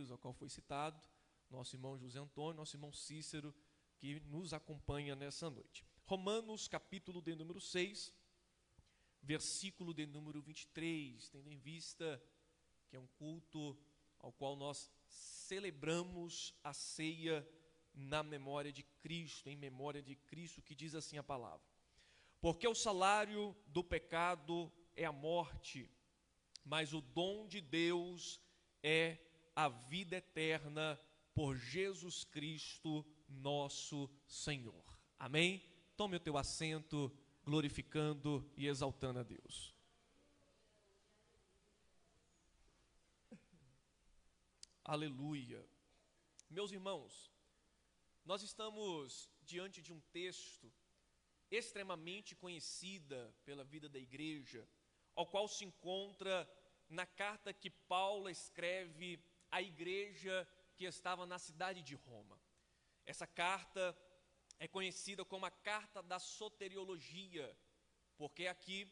Hebreus, ao qual foi citado, nosso irmão José Antônio, nosso irmão Cícero, que nos acompanha nessa noite. Romanos, capítulo de número 6, versículo de número 23, tendo em vista que é um culto ao qual nós celebramos a ceia na memória de Cristo, em memória de Cristo, que diz assim a palavra: porque o salário do pecado é a morte, mas o dom de Deus é a vida eterna por Jesus Cristo, nosso Senhor. Amém? Tome o teu assento, glorificando e exaltando a Deus. Aleluia. Meus irmãos, nós estamos diante de um texto extremamente conhecida pela vida da igreja, ao qual se encontra na carta que Paulo escreve à igreja que estava na cidade de Roma. Essa carta é conhecida como a carta da soteriologia, porque é aqui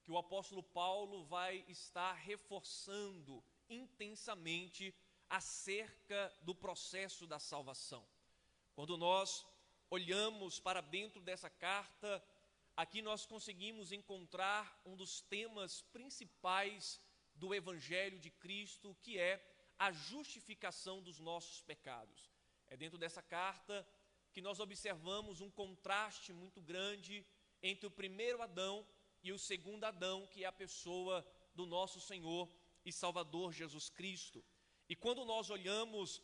que o apóstolo Paulo vai estar reforçando intensamente acerca do processo da salvação. Quando nós olhamos para dentro dessa carta, aqui nós conseguimos encontrar um dos temas principais do Evangelho de Cristo, que é a justificação dos nossos pecados. É dentro dessa carta que nós observamos um contraste muito grande entre o primeiro Adão e o segundo Adão, que é a pessoa do nosso Senhor e Salvador Jesus Cristo. E quando nós olhamos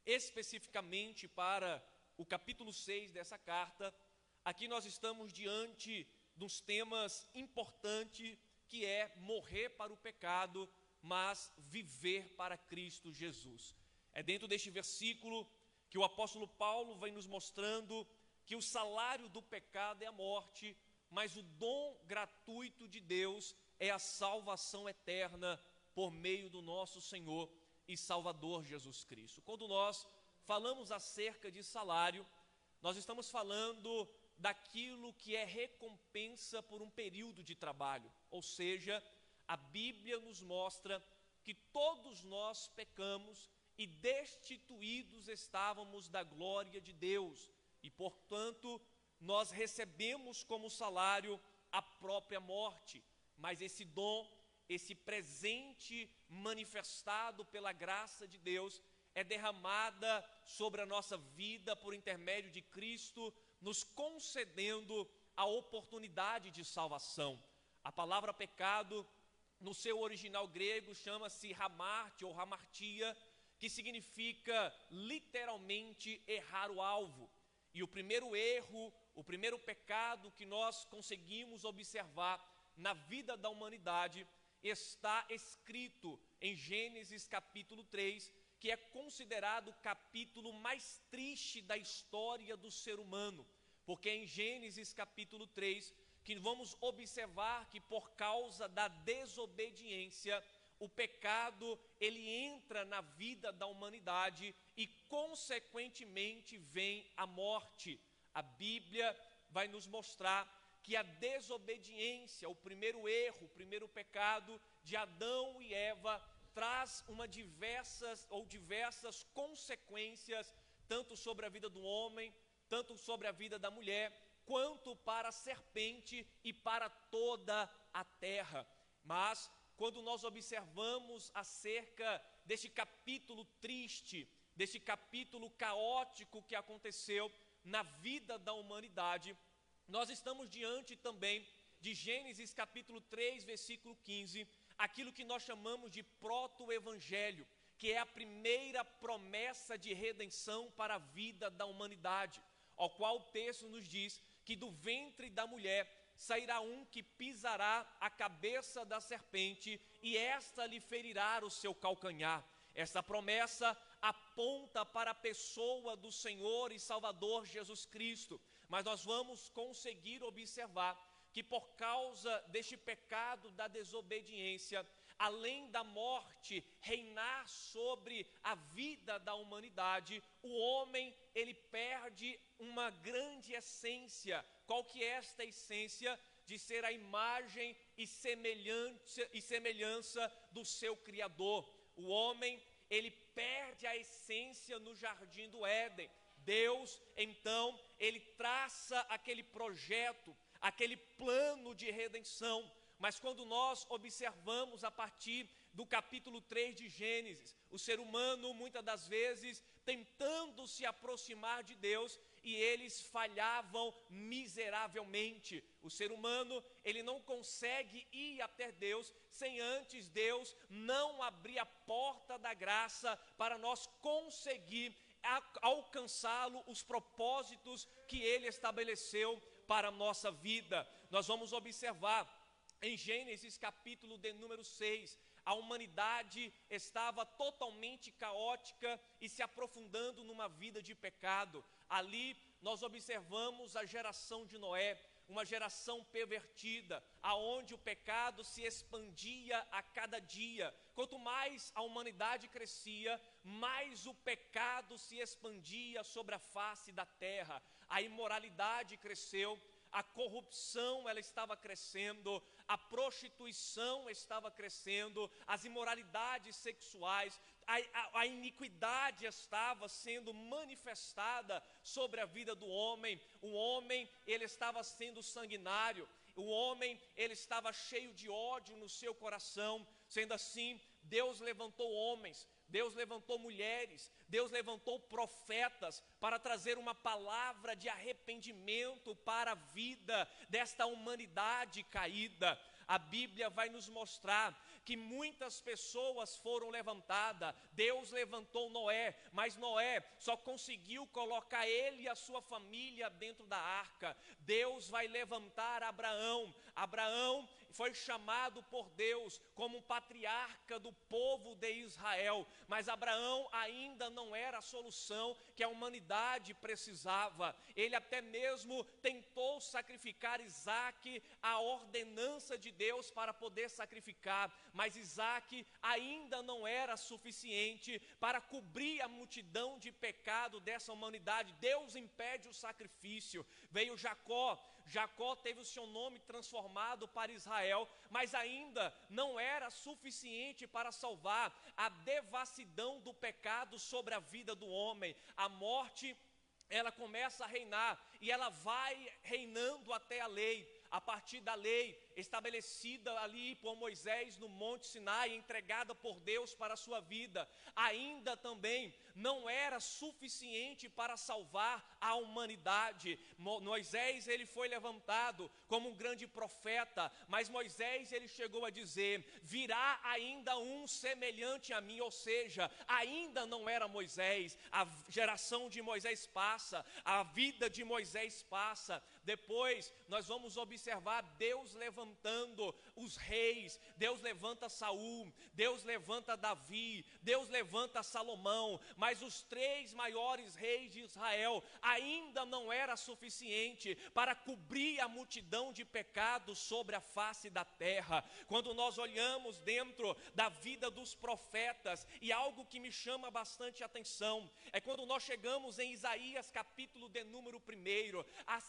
especificamente para o capítulo 6 dessa carta, aqui nós estamos diante de uns temas importantes, que é morrer para o pecado, mas viver para Cristo Jesus. É dentro deste versículo que o apóstolo Paulo vai nos mostrando que o salário do pecado é a morte, mas o dom gratuito de Deus é a salvação eterna por meio do nosso Senhor e Salvador Jesus Cristo. Quando nós falamos acerca de salário, nós estamos falando daquilo que é recompensa por um período de trabalho, ou seja, a Bíblia nos mostra que todos nós pecamos e destituídos estávamos da glória de Deus, e portanto nós recebemos como salário a própria morte, mas esse dom, esse presente manifestado pela graça de Deus, é derramada sobre a nossa vida por intermédio de Cristo, nos concedendo a oportunidade de salvação. A palavra pecado, no seu original grego, chama-se hamartia ou hamartia, que significa literalmente errar o alvo. E o primeiro erro, o primeiro pecado que nós conseguimos observar na vida da humanidade está escrito em Gênesis capítulo 3, que é considerado o capítulo mais triste da história do ser humano, porque é em Gênesis capítulo 3 que vamos observar que por causa da desobediência, o pecado ele entra na vida da humanidade e consequentemente vem a morte. A Bíblia vai nos mostrar que a desobediência, o primeiro erro, o primeiro pecado de Adão e Eva, traz diversas consequências, tanto sobre a vida do homem, tanto sobre a vida da mulher, quanto para a serpente e para toda a terra. Mas, quando nós observamos acerca deste capítulo triste, deste capítulo caótico que aconteceu na vida da humanidade, nós estamos diante também de Gênesis capítulo 3, versículo 15, aquilo que nós chamamos de proto-evangelho, que é a primeira promessa de redenção para a vida da humanidade, ao qual o texto nos diz que do ventre da mulher sairá um que pisará a cabeça da serpente e esta lhe ferirá o seu calcanhar. Esta promessa aponta para a pessoa do Senhor e Salvador Jesus Cristo, mas nós vamos conseguir observar que por causa deste pecado da desobediência, além da morte reinar sobre a vida da humanidade, o homem ele perde uma grande essência. Qual que é esta essência? De ser a imagem e semelhança do seu Criador. O homem ele perde a essência no jardim do Éden. Deus, então, ele traça aquele projeto, aquele plano de redenção. Mas quando nós observamos a partir do capítulo 3 de Gênesis, o ser humano, muitas das vezes, tentando se aproximar de Deus, e eles falhavam miseravelmente. O ser humano, ele não consegue ir até Deus sem antes Deus não abrir a porta da graça para nós conseguir alcançá-lo, os propósitos que ele estabeleceu para a nossa vida. Nós vamos observar em Gênesis capítulo de número 6, a humanidade estava totalmente caótica e se aprofundando numa vida de pecado. Ali nós observamos a geração de Noé, uma geração pervertida, aonde o pecado se expandia a cada dia. Quanto mais a humanidade crescia, mais o pecado se expandia sobre a face da terra. A imoralidade cresceu, a corrupção ela estava crescendo, a prostituição estava crescendo, as imoralidades sexuais, a iniquidade estava sendo manifestada sobre a vida do homem. O homem, ele estava sendo sanguinário, o homem, ele estava cheio de ódio no seu coração. Sendo assim, Deus levantou homens, Deus levantou mulheres, Deus levantou profetas para trazer uma palavra de arrependimento para a vida desta humanidade caída. A Bíblia vai nos mostrar que muitas pessoas foram levantadas. Deus levantou Noé, mas Noé só conseguiu colocar ele e a sua família dentro da arca. Deus vai levantar Abraão. Abraão foi chamado por Deus como patriarca do povo de Israel, mas Abraão ainda não era a solução que a humanidade precisava. Ele até mesmo tentou sacrificar Isaque, a ordenança de Deus para poder sacrificar, mas Isaque ainda não era suficiente para cobrir a multidão de pecado dessa humanidade. Deus impede o sacrifício. Veio Jacó. Jacó teve o seu nome transformado para Israel, mas ainda não era suficiente para salvar a devassidão do pecado sobre a vida do homem. A morte, ela começa a reinar e ela vai reinando até a lei. A partir da lei estabelecida ali por Moisés no Monte Sinai, entregada por Deus para a sua vida, ainda também não era suficiente para salvar a humanidade. Moisés, ele foi levantado como um grande profeta, mas Moisés, ele chegou a dizer: virá ainda um semelhante a mim, ou seja, ainda não era Moisés. A geração de Moisés passa, a vida de Moisés passa. Depois nós vamos observar Deus levantando os reis. Deus levanta Saul, Deus levanta Davi, Deus levanta Salomão, mas os 3 maiores reis de Israel ainda não era suficiente para cobrir a multidão de pecados sobre a face da terra. Quando nós olhamos dentro da vida dos profetas, e algo que me chama bastante atenção, é quando nós chegamos em Isaías capítulo de número 1,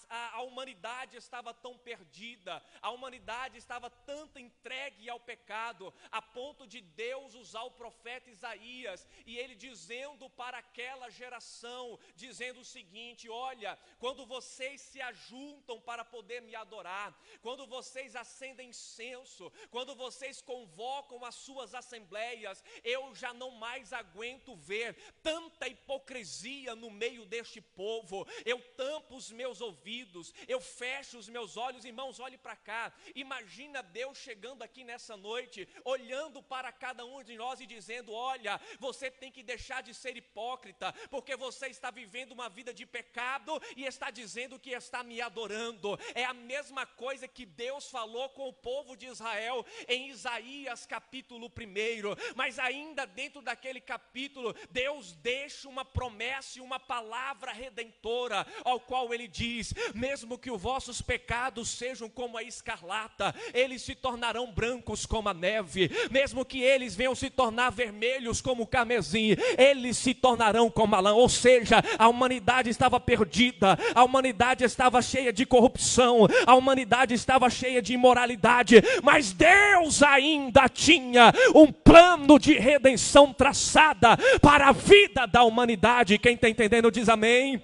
a humanidade estava tão perdida, a humanidade estava tanto entregue ao pecado, a ponto de Deus usar o profeta Isaías, e ele dizendo para aquela geração, dizendo o seguinte: olha, quando vocês se ajuntam para poder me adorar, quando vocês acendem incenso, quando vocês convocam as suas assembleias, eu já não mais aguento ver tanta hipocrisia no meio deste povo. Eu tampo os meus ouvidos, eu fecho os meus olhos. Irmãos, olhe para cá, imagina Deus chegando aqui nessa noite, olhando para cada um de nós e dizendo: olha, você tem que deixar de ser hipócrita, porque você está vivendo uma vida de pecado e está dizendo que está me adorando. É a mesma coisa que Deus falou com o povo de Israel em Isaías capítulo 1, mas ainda dentro daquele capítulo, Deus deixa uma promessa e uma palavra redentora, ao qual ele diz: mesmo que os vossos pecados sejam como a escarlata, eles se tornarão brancos como a neve, mesmo que eles venham se tornar vermelhos como o carmesim, eles se tornarão como a lã. Ou seja, a humanidade estava perdida, a humanidade estava cheia de corrupção, a humanidade estava cheia de imoralidade, mas Deus ainda tinha um plano de redenção traçada para a vida da humanidade. Quem está entendendo diz amém.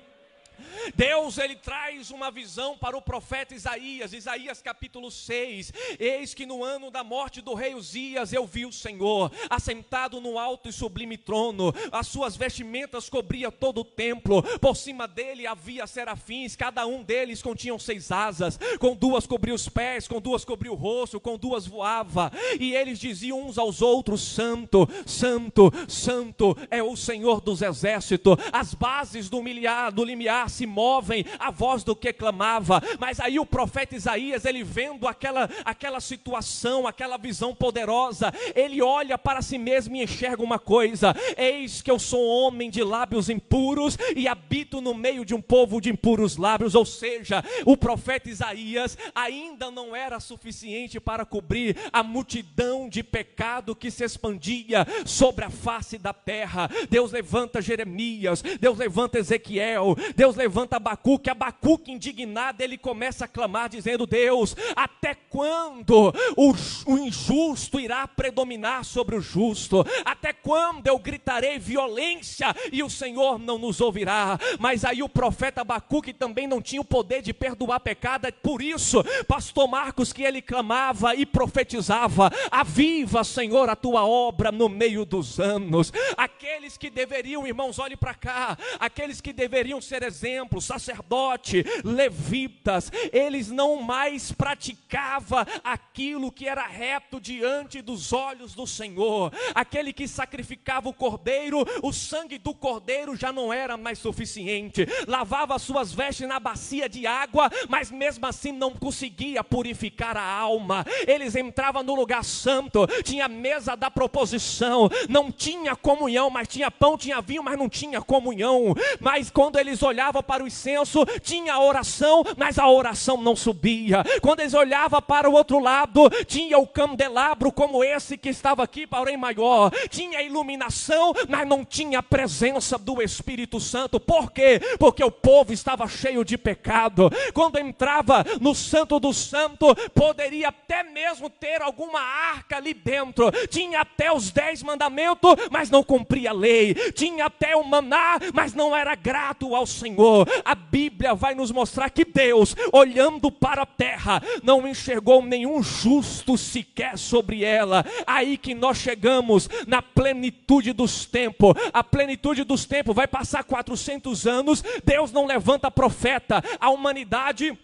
Deus, ele traz uma visão para o profeta Isaías, Isaías capítulo 6, eis que no ano da morte do rei Uzias eu vi o Senhor, assentado no alto e sublime trono, as suas vestimentas cobriam todo o templo, por cima dele havia serafins, cada um deles continham 6 asas, com 2 cobria os pés, com 2 cobria o rosto, com 2 voava, e eles diziam uns aos outros, santo, santo, santo é o Senhor dos exércitos, as bases do limiar se movem a voz do que clamava. Mas aí o profeta Isaías, ele vendo aquela situação, aquela visão poderosa, ele olha para si mesmo e enxerga uma coisa: eis que eu sou homem de lábios impuros e habito no meio de um povo de impuros lábios. Ou seja, o profeta Isaías ainda não era suficiente para cobrir a multidão de pecado que se expandia sobre a face da terra. Deus levanta Jeremias, Deus levanta Ezequiel, Deus levanta Abacuque indignado, ele começa a clamar dizendo: Deus, até quando o injusto irá predominar sobre o justo? Até quando eu gritarei violência e o Senhor não nos ouvirá? Mas aí o profeta Abacuque também não tinha o poder de perdoar pecado, por isso, pastor Marcos, que ele clamava e profetizava: aviva, Senhor, a tua obra no meio dos anos. Aqueles que deveriam, irmãos, olhe para cá, aqueles que deveriam ser exemplos, sacerdote, levitas, eles não mais praticavam aquilo que era reto diante dos olhos do Senhor. Aquele que sacrificava o cordeiro, o sangue do cordeiro já não era mais suficiente, lavava suas vestes na bacia de água, mas mesmo assim não conseguia purificar a alma. Eles entravam no lugar santo, tinha mesa da proposição, não tinha comunhão, mas tinha pão, tinha vinho, mas não tinha comunhão. Mas quando eles olhavam para o incenso, tinha oração, mas a oração não subia. Quando eles olhavam para o outro lado, tinha o candelabro como esse que estava aqui, porém maior, tinha iluminação, mas não tinha a presença do Espírito Santo. Por quê? Porque o povo estava cheio de pecado. Quando entrava no Santo do Santo, poderia até mesmo ter alguma arca ali dentro, tinha até os 10 mandamentos, mas não cumpria a lei, tinha até o maná, mas não era grato ao Senhor. A Bíblia vai nos mostrar que Deus, olhando para a terra, não enxergou nenhum justo sequer sobre ela. Aí que nós chegamos na plenitude dos tempos. A plenitude dos tempos vai passar 400 anos, Deus não levanta profeta, a humanidade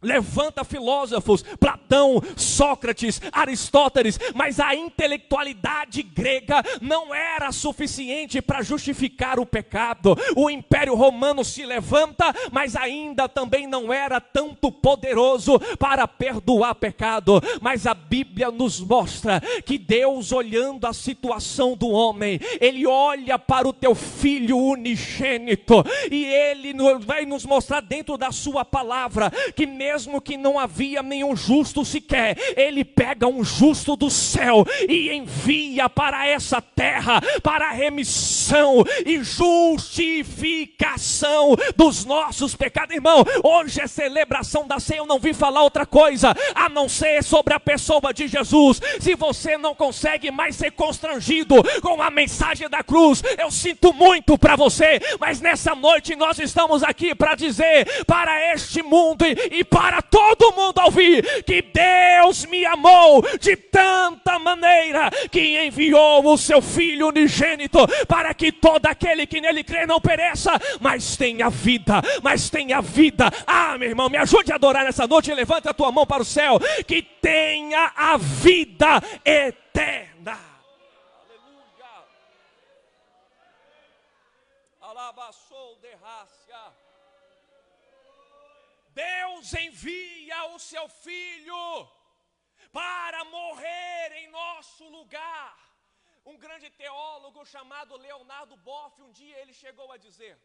levanta filósofos, Platão, Sócrates, Aristóteles, mas a intelectualidade grega não era suficiente para justificar o pecado. O Império Romano se levanta, mas ainda também não era tanto poderoso para perdoar pecado. Mas a Bíblia nos mostra que Deus, olhando a situação do homem, ele olha para o teu filho unigênito, e ele vai nos mostrar dentro da sua palavra que mesmo que não havia nenhum justo sequer, ele pega um justo do céu e envia para essa terra, para a remissão e justificação dos nossos pecados. Irmão, hoje é celebração da ceia, eu não vim falar outra coisa a não ser sobre a pessoa de Jesus. Se você não consegue mais ser constrangido com a mensagem da cruz, eu sinto muito para você, mas nessa noite nós estamos aqui para dizer para este mundo e para todo mundo ouvir que Deus me amou de tanta maneira que enviou o seu Filho unigênito para que todo aquele que nele crê não pereça, mas tenha vida, Ah, meu irmão, me ajude a adorar nessa noite, levanta a tua mão para o céu, que tenha a vida eterna. Aleluia. Alabaçou de raça. Deus envia o seu Filho para morrer em nosso lugar. Um grande teólogo chamado Leonardo Boff, um dia ele chegou a dizer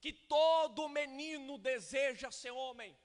que todo menino deseja ser homem,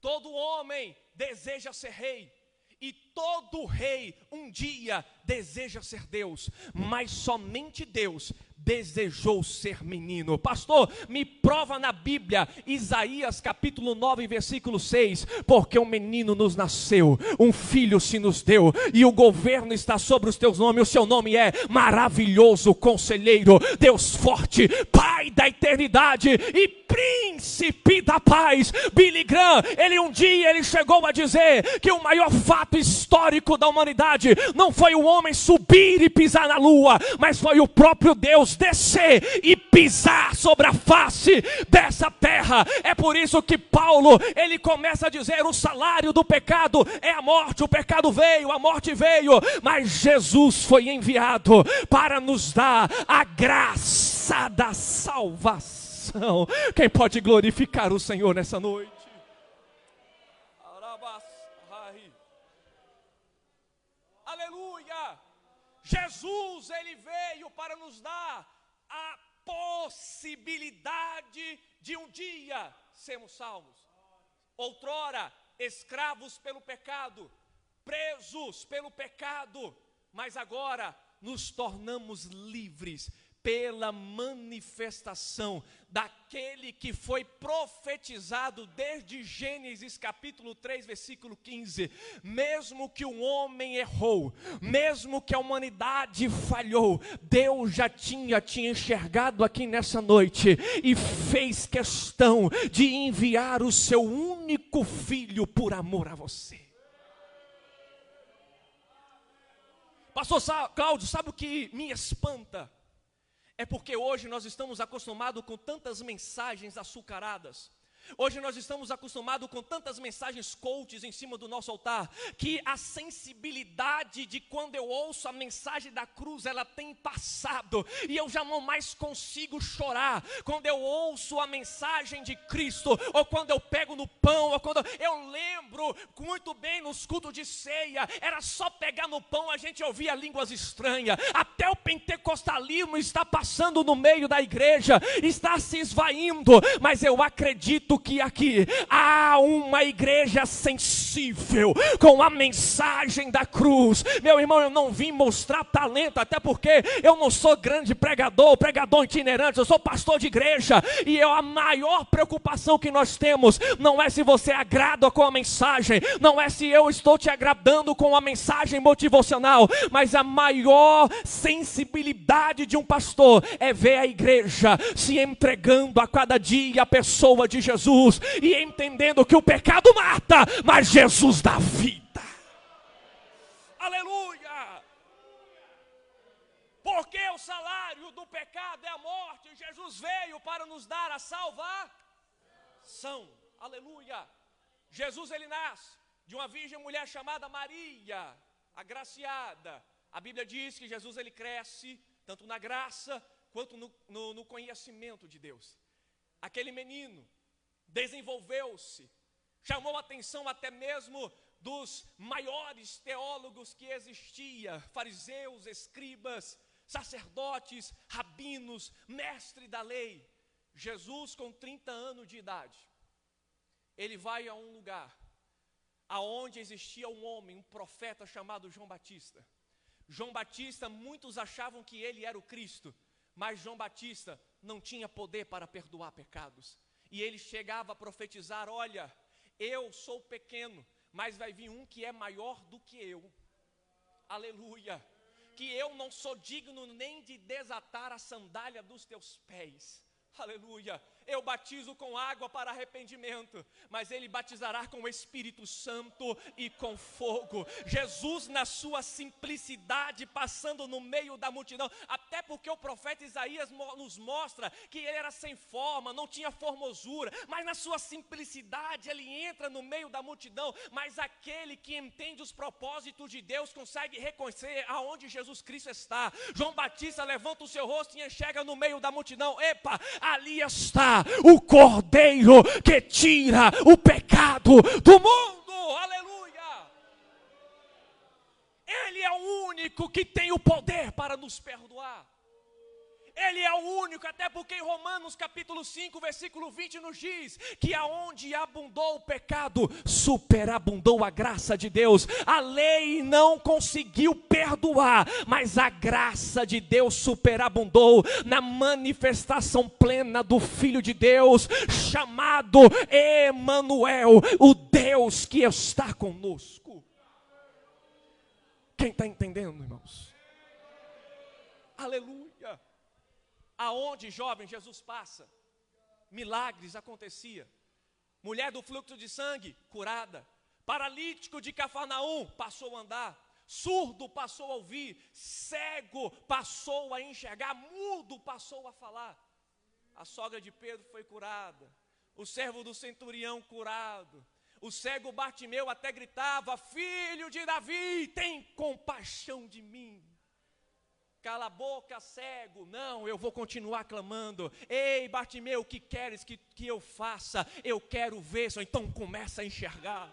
todo homem deseja ser rei, E todo rei um dia deseja ser Deus, mas somente Deus desejou ser menino. Pastor, me prova na Bíblia, Isaías capítulo 9, versículo 6, porque um menino nos nasceu, um filho se nos deu, e o governo está sobre os teus nomes, o seu nome é Maravilhoso Conselheiro, Deus Forte, Pai da Eternidade e Príncipe da Paz. Billy Graham, um dia ele chegou a dizer que o maior fato histórico da humanidade não foi o homem subir e pisar na lua, mas foi o próprio Deus descer e pisar sobre a face dessa terra. É por isso que Paulo, ele começa a dizer: o salário do pecado é a morte, o pecado veio, a morte veio, mas Jesus foi enviado para nos dar a graça da salvação. Quem pode glorificar o Senhor nessa noite? Aleluia! Jesus, ele veio para nos dar a possibilidade de um dia sermos salvos. Outrora, escravos pelo pecado, presos pelo pecado, mas agora nos tornamos livres pela manifestação daquele que foi profetizado desde Gênesis capítulo 3, versículo 15. Mesmo que o homem errou, mesmo que a humanidade falhou, Deus já tinha te enxergado aqui nessa noite e fez questão de enviar o seu único filho por amor a você. Pastor Cláudio, sabe o que me espanta? É porque hoje nós estamos acostumados com tantas mensagens açucaradas. Hoje nós estamos acostumados com tantas mensagens coaches em cima do nosso altar, que a sensibilidade de quando eu ouço a mensagem da cruz, ela tem passado, e eu já não mais consigo chorar quando eu ouço a mensagem de Cristo, ou quando eu pego no pão, ou quando eu lembro muito bem nos cultos de ceia, era só pegar no pão, a gente ouvia línguas estranhas. Até o pentecostalismo está passando no meio da igreja, está se esvaindo, mas eu acredito que aqui há uma igreja sensível com a mensagem da cruz. Meu irmão, eu não vim mostrar talento, até porque eu não sou grande pregador itinerante, eu sou pastor de igreja, e a maior preocupação que nós temos não é se você agrada com a mensagem, não é se eu estou te agradando com a mensagem motivacional, mas a maior sensibilidade de um pastor é ver a igreja se entregando a cada dia à pessoa de Jesus, e entendendo que o pecado mata, mas Jesus dá vida. Aleluia! Porque o salário do pecado é a morte, Jesus veio para nos dar a salvação. Aleluia! Jesus, ele nasce de uma virgem mulher chamada Maria, agraciada. A Bíblia diz que Jesus, ele cresce tanto na graça quanto no conhecimento de Deus. Aquele menino desenvolveu-se, chamou a atenção até mesmo dos maiores teólogos que existia, fariseus, escribas, sacerdotes, rabinos, mestre da lei. Jesus, com 30 anos de idade, ele vai a um lugar aonde existia um homem, um profeta chamado João Batista. João Batista, muitos achavam que ele era o Cristo, mas João Batista não tinha poder para perdoar pecados. E ele chegava a profetizar: olha, eu sou pequeno, mas vai vir um que é maior do que eu. Aleluia! Que eu não sou digno nem de desatar a sandália dos teus pés. Aleluia! Eu batizo com água para arrependimento, mas ele batizará com o Espírito Santo e com fogo. Jesus, na sua simplicidade, passando no meio da multidão, até porque o profeta Isaías nos mostra que ele era sem forma, não tinha formosura, mas na sua simplicidade ele entra no meio da multidão. Mas aquele que entende os propósitos de Deus consegue reconhecer aonde Jesus Cristo está. João Batista levanta o seu rosto e enxerga no meio da multidão: epa, ali está o Cordeiro que tira o pecado do mundo. Aleluia! Ele é o único que tem o poder para nos perdoar. Ele é o único, até porque em Romanos capítulo 5, versículo 20 nos diz que aonde abundou o pecado, superabundou a graça de Deus. A lei não conseguiu perdoar, mas a graça de Deus superabundou na manifestação plena do Filho de Deus, chamado Emanuel, o Deus que está conosco. Quem está entendendo, irmãos? Aleluia. Aonde, jovem, Jesus passa, milagres acontecia. Mulher do fluxo de sangue, curada. Paralítico de Cafarnaum, passou a andar. Surdo passou a ouvir. Cego passou a enxergar. Mudo passou a falar. A sogra de Pedro foi curada. O servo do centurião curado. O cego Bartimeu até gritava: filho de Davi, tem compaixão de mim. Cala a boca, cego. Não, eu vou continuar clamando. Ei, Bartimeu, o que queres que eu faça? Eu quero ver. Então começa a enxergar.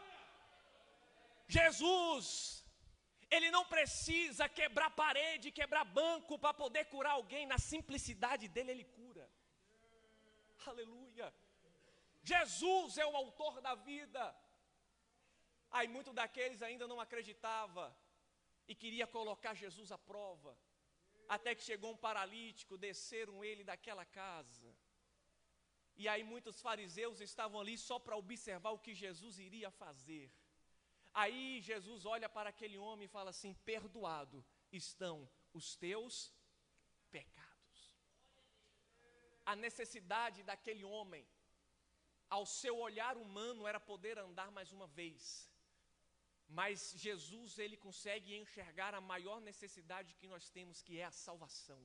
Jesus, Ele não precisa quebrar parede, quebrar banco para poder curar alguém. Na simplicidade dele, Ele cura. Aleluia. Jesus é o autor da vida. Aí muitos daqueles ainda não acreditavam e queria colocar Jesus à prova. Até que chegou um paralítico, desceram ele daquela casa. E aí muitos fariseus estavam ali só para observar o que Jesus iria fazer. Aí Jesus olha para aquele homem e fala assim: perdoado estão os teus pecados. A necessidade daquele homem, ao seu olhar humano, era poder andar mais uma vez. Mas Jesus, Ele consegue enxergar a maior necessidade que nós temos, que é a salvação.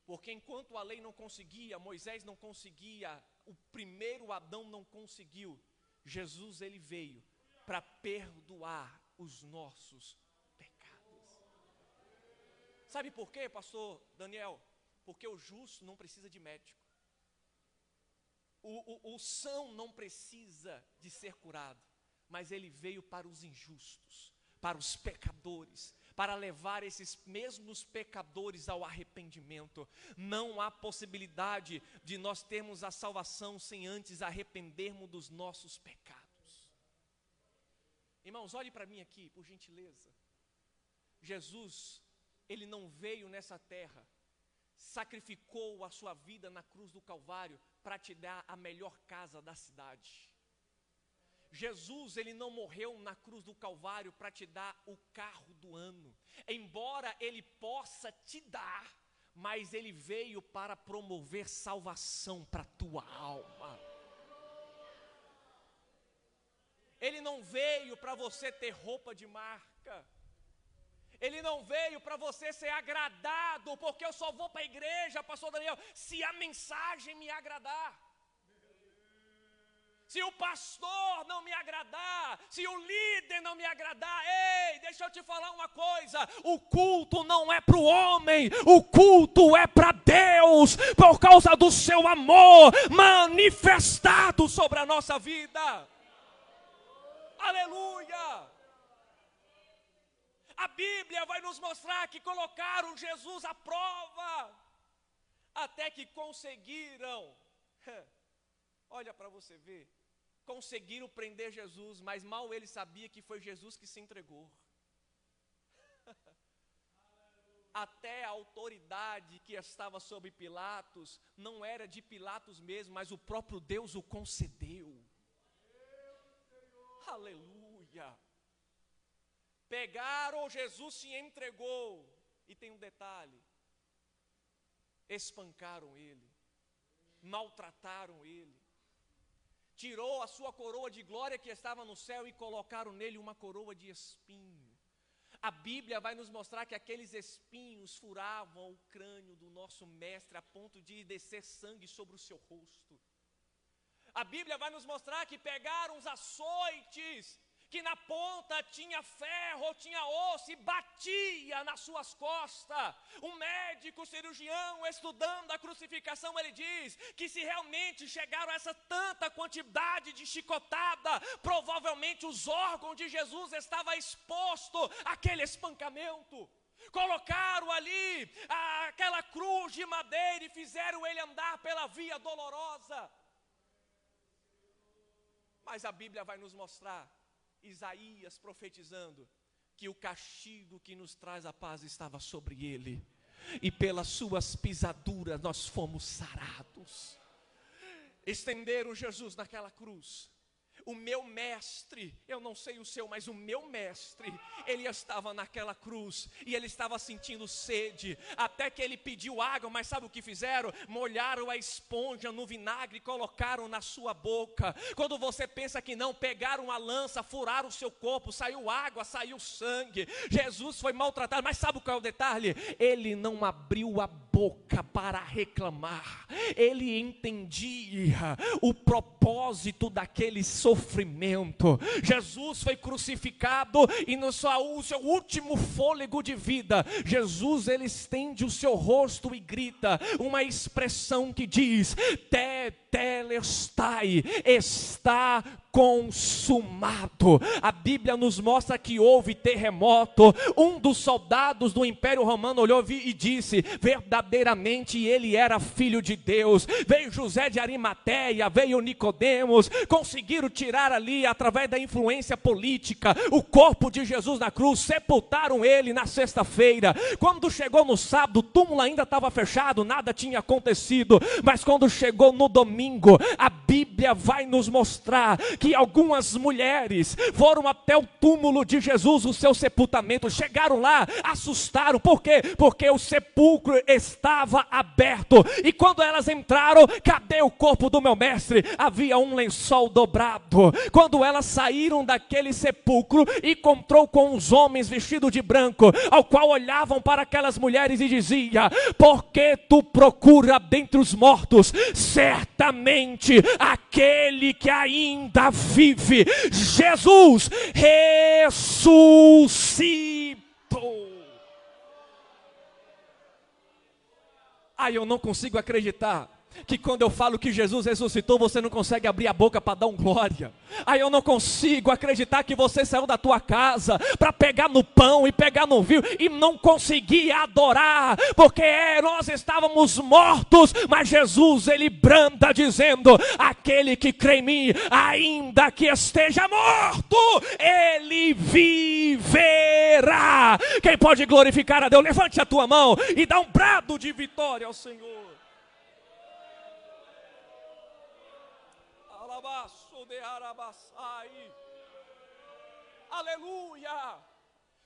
Porque enquanto a lei não conseguia, Moisés não conseguia, o primeiro Adão não conseguiu, Jesus, Ele veio para perdoar os nossos pecados. Sabe por quê, pastor Daniel? Porque o justo não precisa de médico. O são não precisa de ser curado, mas ele veio para os injustos, para os pecadores, para levar esses mesmos pecadores ao arrependimento. Não há possibilidade de nós termos a salvação sem antes arrependermos dos nossos pecados. Irmãos, olhe para mim aqui, por gentileza. Jesus, Ele não veio nessa terra, sacrificou a sua vida na cruz do Calvário para te dar a melhor casa da cidade. Jesus, Ele não morreu na cruz do Calvário para te dar o carro do ano. Embora Ele possa te dar, mas Ele veio para promover salvação para a tua alma. Ele não veio para você ter roupa de marca. Ele não veio para você ser agradado, porque eu só vou para a igreja, pastor Daniel, se a mensagem me agradar. Se o pastor não me agradar, se o líder não me agradar, ei, deixa eu te falar uma coisa: o culto não é para o homem, o culto é para Deus, por causa do seu amor manifestado sobre a nossa vida. Aleluia! A Bíblia vai nos mostrar que colocaram Jesus à prova, até que conseguiram, olha para você ver, conseguiram prender Jesus, mas mal ele sabia que foi Jesus que se entregou. Até a autoridade que estava sobre Pilatos, não era de Pilatos mesmo, mas o próprio Deus o concedeu. Aleluia! Pegaram, Jesus se entregou. E tem um detalhe: espancaram ele, maltrataram ele, tirou a sua coroa de glória que estava no céu e colocaram nele uma coroa de espinho. A Bíblia vai nos mostrar que aqueles espinhos furavam o crânio do nosso mestre a ponto de descer sangue sobre o seu rosto. A Bíblia vai nos mostrar que pegaram os açoites, que na ponta tinha ferro, tinha osso, e batia nas suas costas. Um médico cirurgião, estudando a crucificação, ele diz que se realmente chegaram a essa tanta quantidade de chicotada, provavelmente os órgãos de Jesus estavam expostos àquele espancamento. Colocaram ali aquela cruz de madeira e fizeram ele andar pela via dolorosa. Mas a Bíblia vai nos mostrar, Isaías profetizando, que o castigo que nos traz a paz estava sobre ele, e pelas suas pisaduras nós fomos sarados. Estenderam Jesus naquela cruz. O meu mestre, eu não sei o seu, mas o meu mestre, ele estava naquela cruz, e ele estava sentindo sede, até que ele pediu água, mas sabe o que fizeram? Molharam a esponja no vinagre e colocaram na sua boca. Quando você pensa que não, pegaram a lança, furaram o seu corpo, saiu água, saiu sangue. Jesus foi maltratado, mas sabe qual é o detalhe? Ele não abriu a boca para reclamar, ele entendia o propósito daquele sofrimento. Jesus foi crucificado e no seu último fôlego de vida, Jesus ele estende o seu rosto e grita uma expressão que diz: tetelestai, está consumado. A Bíblia nos mostra que houve terremoto. Um dos soldados do Império Romano olhou e disse: verdadeiramente ele era filho de Deus. Veio José de Arimateia, veio Nicodemos, conseguiram tirar ali, através da influência política, o corpo de Jesus na cruz, sepultaram ele na sexta-feira. Quando chegou no sábado, o túmulo ainda estava fechado, nada tinha acontecido, mas quando chegou no domingo, a Bíblia vai nos mostrar que algumas mulheres foram até o túmulo de Jesus, o seu sepultamento, chegaram lá, assustaram. Por quê? Porque o sepulcro estava aberto, e quando elas entraram, cadê o corpo do meu mestre? Havia um lençol dobrado. Quando elas saíram daquele sepulcro, encontrou com os homens vestidos de branco, ao qual olhavam para aquelas mulheres e dizia: por que tu procura dentre os mortos? Certamente aquele que ainda vive, Jesus ressuscitou. Eu não consigo acreditar que quando eu falo que Jesus ressuscitou, você não consegue abrir a boca para dar um glória. Eu não consigo acreditar que você saiu da tua casa para pegar no pão e pegar no vinho e não conseguir adorar, porque nós estávamos mortos, mas Jesus ele branda dizendo: aquele que crê em mim, ainda que esteja morto, ele viverá. Quem pode glorificar a Deus? Levante a tua mão e dá um brado de vitória ao Senhor. Aleluia!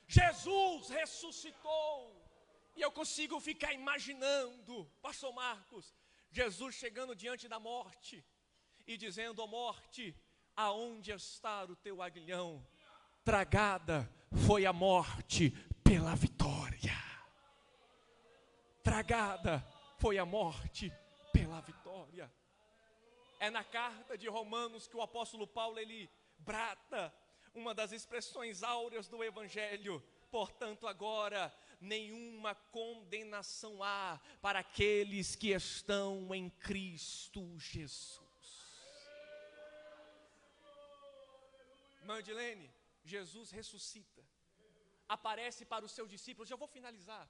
Jesus ressuscitou. E eu consigo ficar imaginando, pastor Marcos, Jesus chegando diante da morte e dizendo: ó morte, aonde está o teu aguilhão? Tragada foi a morte pela vitória. Tragada foi a morte pela vitória. É na carta de Romanos que o apóstolo Paulo ele brata uma das expressões áureas do Evangelho: portanto agora nenhuma condenação há para aqueles que estão em Cristo Jesus. Mandilene, Jesus ressuscita, aparece para os seus discípulos. Já vou finalizar.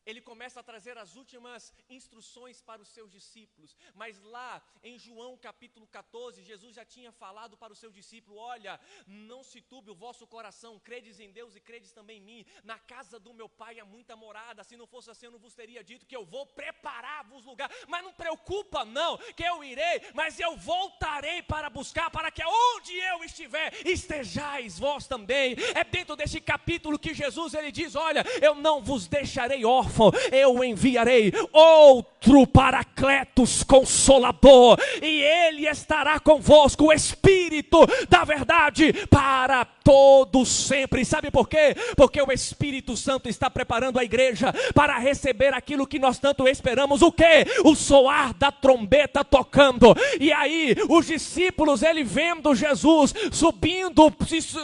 Ele começa a trazer as últimas instruções para os seus discípulos. Mas lá em João capítulo 14, Jesus já tinha falado para os seus discípulos: olha, não se turbe o vosso coração, credes em Deus e credes também em mim. Na casa do meu pai há muita morada, se não fosse assim eu não vos teria dito que eu vou preparar-vos lugar. Mas não preocupa não, que eu irei, mas eu voltarei para buscar, para que onde eu estiver, estejais vós também. É dentro desse capítulo que Jesus ele diz: olha, eu não vos deixarei órfãos, eu enviarei outro Paracletos Consolador, e ele estará convosco, o Espírito da verdade, para todos sempre. Sabe por quê? Porque o Espírito Santo está preparando a igreja para receber aquilo que nós tanto esperamos. O quê? O soar da trombeta tocando. E aí os discípulos, ele vendo Jesus subindo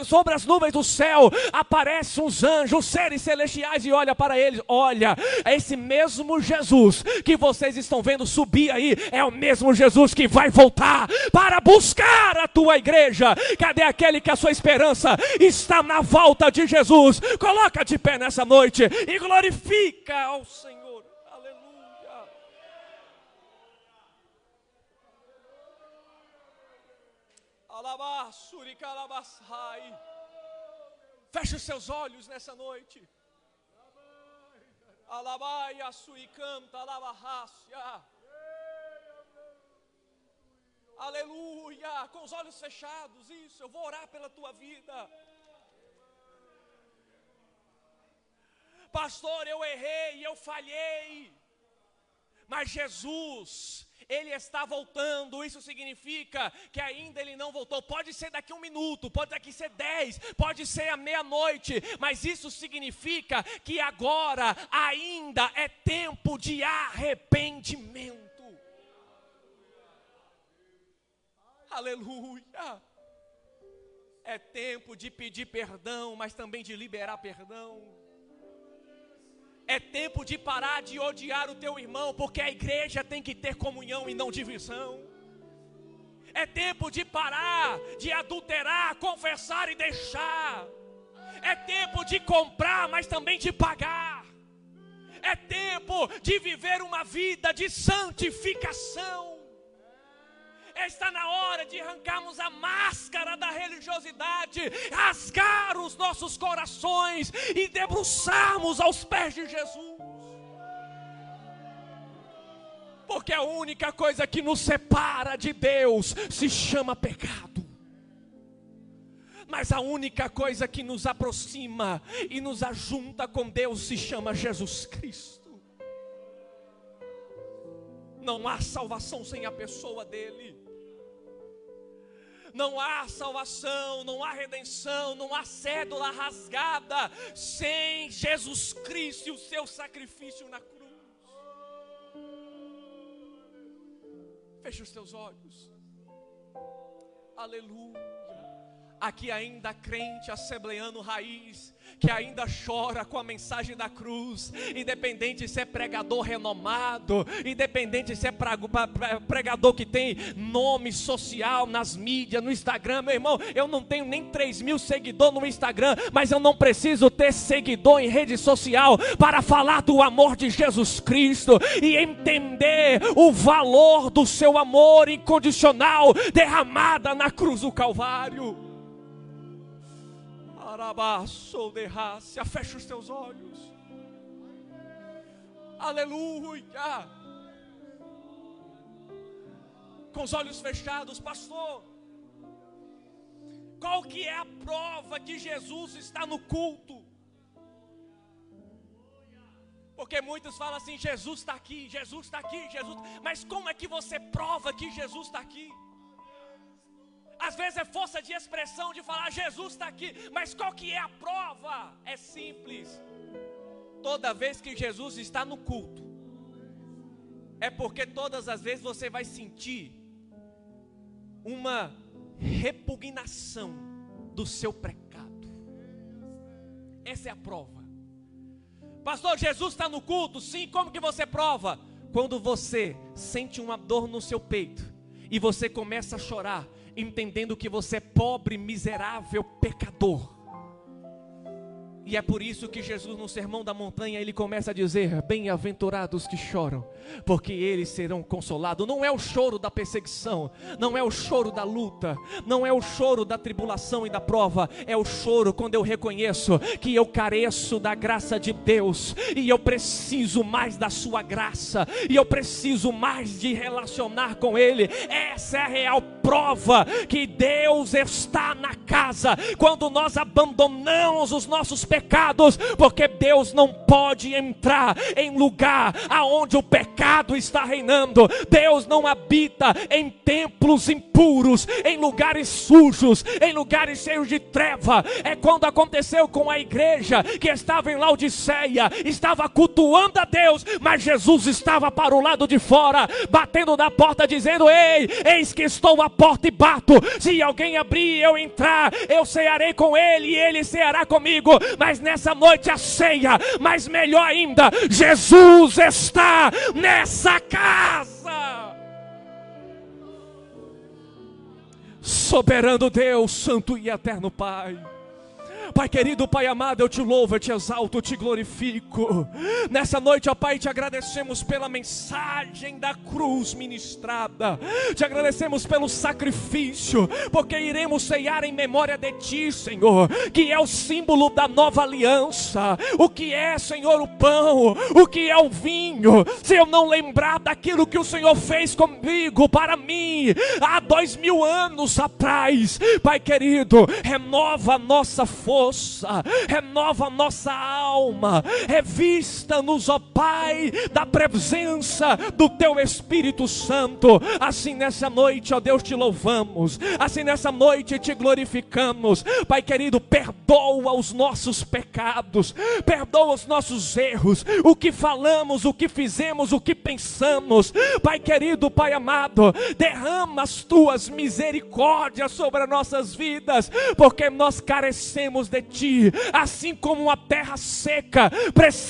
sobre as nuvens do céu, aparecem uns anjos, seres celestiais, e olha para eles: olha, é esse mesmo Jesus que vocês estão vendo subir aí é o mesmo Jesus que vai voltar para buscar a tua igreja. Cadê aquele que a sua esperança está na volta de Jesus? Coloca de pé nessa noite e glorifica ao Senhor. Aleluia. Alabassuri calabassai. Feche os seus olhos nessa noite. Alabaia sui canta alabarrácia. Aleluia. Com os olhos fechados, isso. Eu vou orar pela tua vida. Pastor, eu errei, eu falhei. Mas Jesus, Ele está voltando. Isso significa que ainda Ele não voltou. Pode ser daqui 1 minuto, pode daqui ser 10, pode ser à meia-noite. Mas isso significa que agora ainda é tempo de arrependimento. Aleluia. É tempo de pedir perdão, mas também de liberar perdão. É tempo de parar de odiar o teu irmão, porque a igreja tem que ter comunhão e não divisão. É tempo de parar de adulterar, confessar e deixar. É tempo de comprar, mas também de pagar. É tempo de viver uma vida de santificação. Está na hora de arrancarmos a máscara da religiosidade, rasgar os nossos corações e debruçarmos aos pés de Jesus. Porque a única coisa que nos separa de Deus se chama pecado. Mas a única coisa que nos aproxima e nos ajunta com Deus se chama Jesus Cristo. Não há salvação sem a pessoa dele. Não há salvação, não há redenção, não há cédula rasgada sem Jesus Cristo e o seu sacrifício na cruz. Feche os teus olhos. Aleluia. Aqui ainda crente assembleano raiz, que ainda chora com a mensagem da cruz, independente se é pregador renomado, independente se é pregador que tem nome social nas mídias, no Instagram. Meu irmão, eu não tenho nem 3.000 seguidores no Instagram, mas eu não preciso ter seguidor em rede social para falar do amor de Jesus Cristo e entender o valor do seu amor incondicional derramada na cruz do Calvário. Fecha os teus olhos. Aleluia. Com os olhos fechados, pastor, qual que é a prova que Jesus está no culto? Porque muitos falam assim: Jesus está aqui, Jesus está aqui, Jesus. Mas como é que você prova que Jesus está aqui? Às vezes é força de expressão de falar Jesus está aqui, mas qual que é a prova? É simples. Toda vez que Jesus está no culto, é porque todas as vezes você vai sentir uma repugnação do seu pecado. Essa é a prova. Pastor, Jesus está no culto? Sim, como que você prova? Quando você sente uma dor no seu peito e você começa a chorar, entendendo que você é pobre, miserável, pecador. E é por isso que Jesus, no Sermão da Montanha, ele começa a dizer: bem-aventurados que choram, porque eles serão consolados. Não é o choro da perseguição, não é o choro da luta, não é o choro da tribulação e da prova. É o choro quando eu reconheço que eu careço da graça de Deus, e eu preciso mais da sua graça, e eu preciso mais de relacionar com Ele. Essa é a real prova que Deus está na casa, quando nós abandonamos os nossos pecados, porque Deus não pode entrar em lugar aonde o pecado está reinando. Deus não habita em templos impuros, em lugares sujos, em lugares cheios de treva. É quando aconteceu com a igreja que estava em Laodiceia, estava cultuando a Deus, mas Jesus estava para o lado de fora, batendo na porta, dizendo: ei, eis que estou à porta e bato. Se alguém abrir e eu entrar, eu cearei com ele e ele ceará comigo. mas nessa noite a ceia, mas melhor ainda, Jesus está nessa casa. Soberano Deus, santo e eterno Pai, Pai querido, Pai amado, eu te louvo, eu te exalto, eu te glorifico. Nessa noite, ó Pai, te agradecemos pela mensagem da cruz ministrada. Te agradecemos pelo sacrifício, porque iremos ceiar em memória de Ti, Senhor, que é o símbolo da nova aliança. O que é, Senhor, o pão, o que é o vinho, se eu não lembrar daquilo que o Senhor fez comigo, para mim, há 2000 anos atrás. Pai querido, renova a nossa força, renova a nossa alma, revista-nos, ó Pai, da presença do Teu Espírito Santo. Assim nessa noite, ó Deus, te louvamos, assim nessa noite te glorificamos. Pai querido, perdoa os nossos pecados, perdoa os nossos erros, o que falamos, o que fizemos, o que pensamos. Pai querido, Pai amado, derrama as Tuas misericórdias sobre as nossas vidas, porque nós carecemos de Ti, assim como uma terra seca precisa